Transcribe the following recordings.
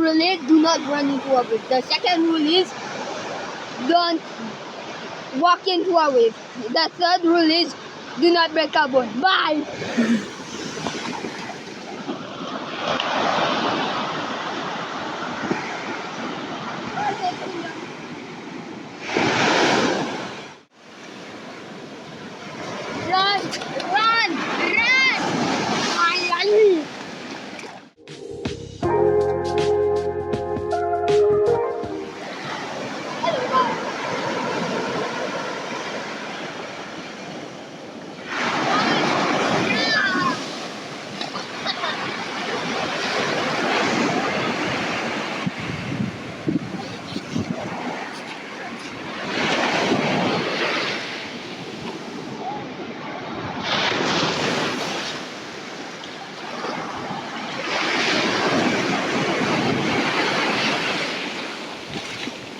rule is do not run into a wave. The second rule is don't walk into a wave. The third rule is do not break a bone. Bye! Run! Run! Run! Ay,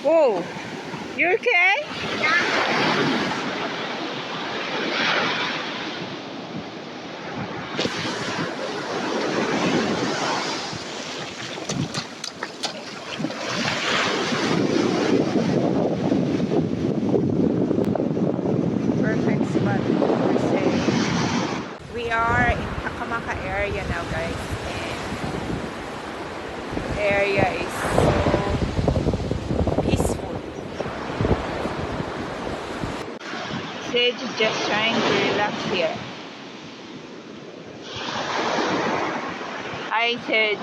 Whoa, you okay? Perfect spot per se. We are in Takamaka area now, guys, and the area is so peaceful. Sage is just trying to relax here. Hi, Sage.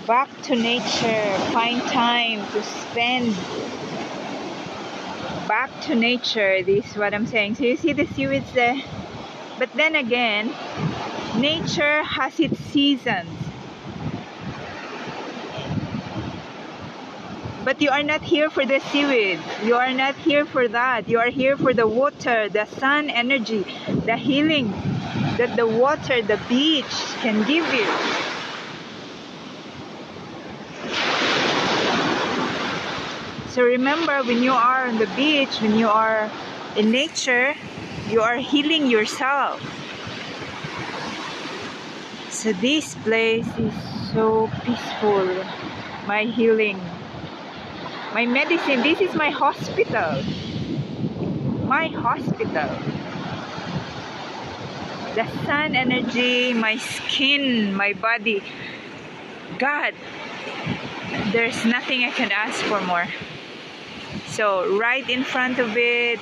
Back to nature. Find time to spend. Back to nature. This is what I'm saying. So you see the seaweeds there? But then again, nature has its seasons. But you are not here for the seaweed. You are not here for that. You are here for the water, the sun energy, the healing that the water, the beach can give you. So remember, when you are on the beach, when you are in nature, you are healing yourself. So this place is so peaceful. My healing. My medicine, this is my hospital. My hospital. The sun energy, my skin, my body. God, there's nothing I can ask for more. So right in front of it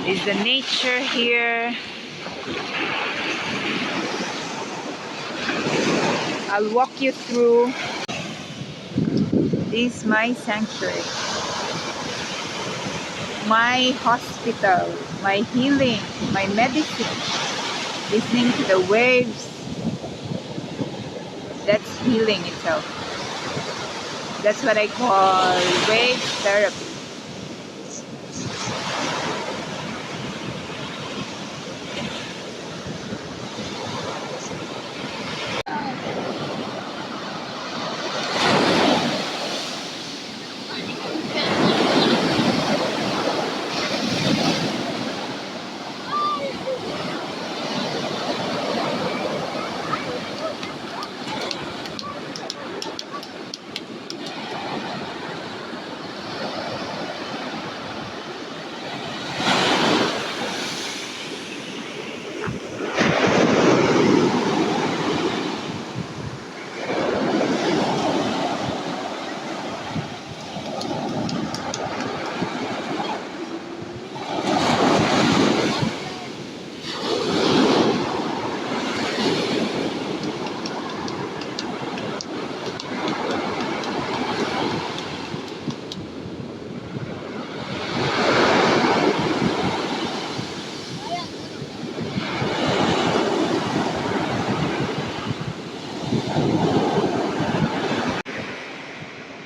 is the nature here. I'll walk you through. This is my sanctuary, my hospital, my healing, my medicine. Listening to the waves, that's healing itself. That's what I call wave therapy.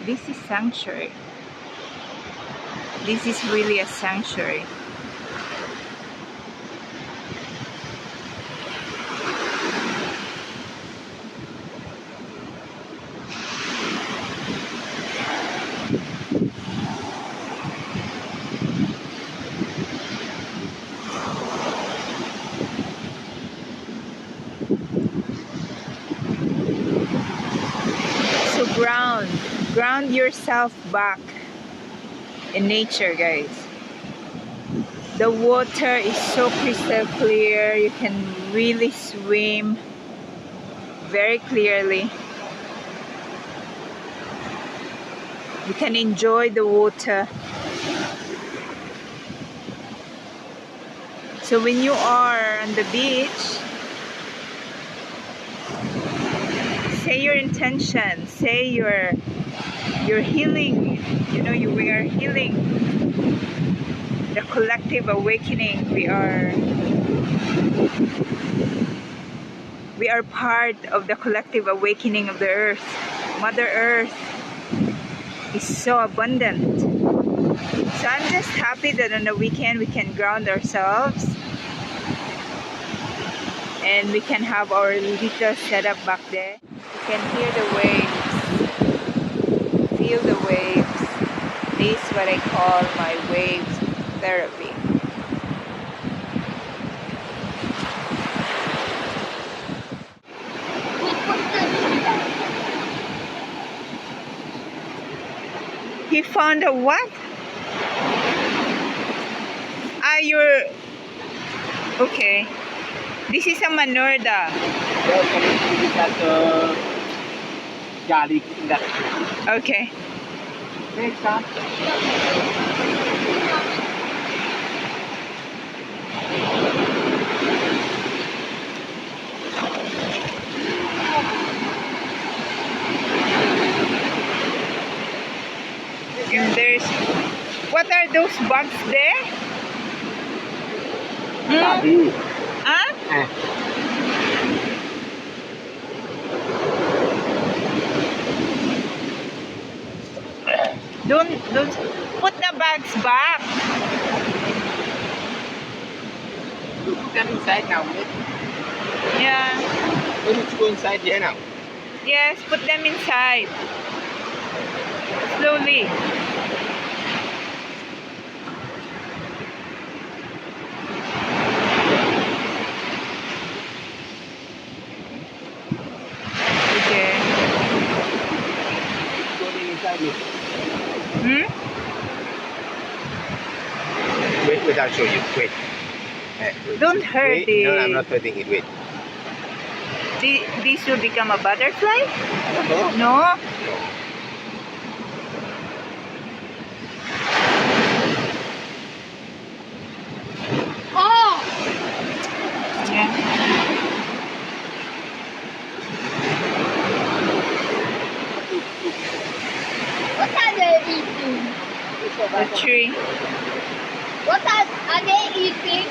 This is sanctuary. This is really a sanctuary. ground yourself back in nature, guys. The water is so crystal clear. You can really swim very clearly. You can enjoy the water. So when you are on the beach, say your intention, say your healing. You know, we are healing. The collective awakening. We are part of the collective awakening of the earth. Mother Earth is so abundant. So I'm just happy that on the weekend we can ground ourselves and we can have our little setup back there. You can hear the waves, feel the waves. This is what I call my waves therapy. He found a what? You're okay. This is a Manorda. Garlic industry. Okay. Next up. And there's, what are those bugs there? Garlic. Huh? Don't put the bags back. Put them inside now, mate. Yeah. We need to go inside here now. Yes, put them inside. Slowly. Okay. Go inside me. Wait, I'll show you. Wait. Wait. Don't hurt Wait. it. No, I'm not hurting it. Wait. This will become a butterfly? No? No? Oh! Yeah. What are they eating? The tree. What are they eating?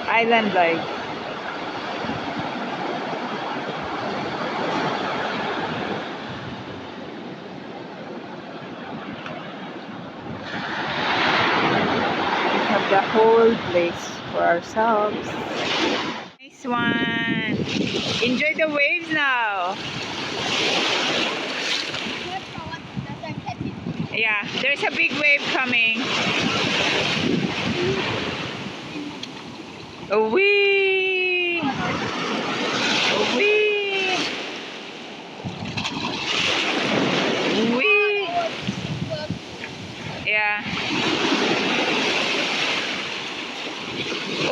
Island life. We have the whole place for ourselves. Nice one. Enjoy the waves now. Yeah, there's a big wave coming. Oh wee! Oh wee! Wee! Yeah.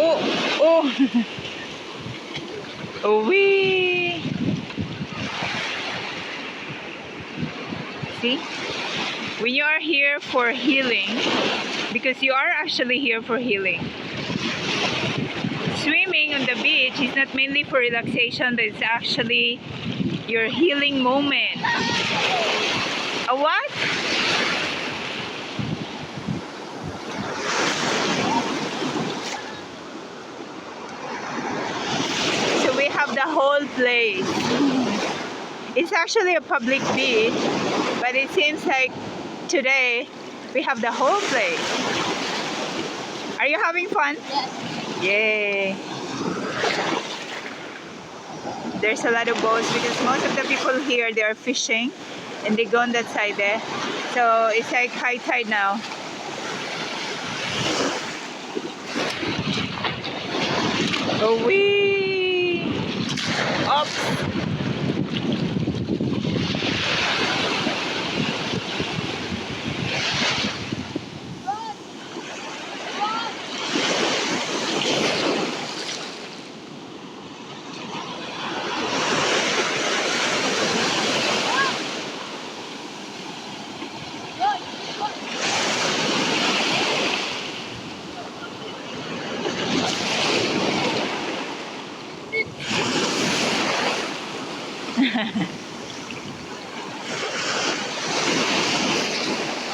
Oh! Oh! Oh wee! See? When you are here for healing, because you are actually here for healing. Swimming on the beach is not mainly for relaxation, but it's actually your healing moment. A what? So we have the whole place. It's actually a public beach, but it seems like today we have the whole place. Are you having fun? Yes. Yay! There's a lot of boats because most of the people here, they are fishing and they go on that side there. So it's like high tide now. Away! Up!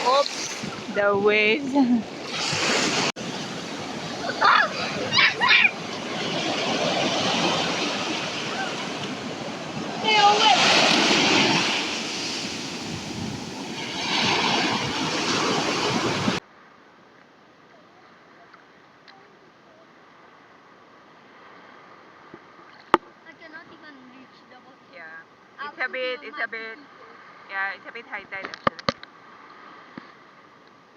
Oops! The waves. Stay away. I cannot even reach the bottom. Yeah. It's a bit, yeah, it's a bit high tide actually.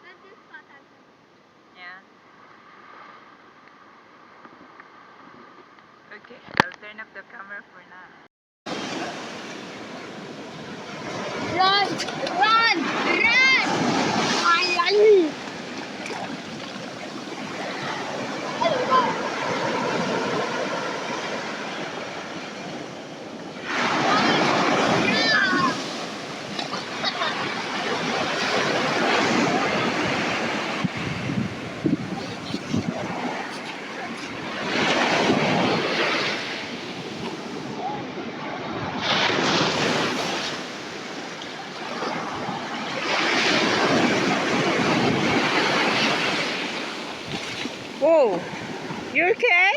Where's this spot at? Yeah. Okay, I'll turn up the camera for now. Run! Run! Run! Ay, hello, guys. Whoa! You okay?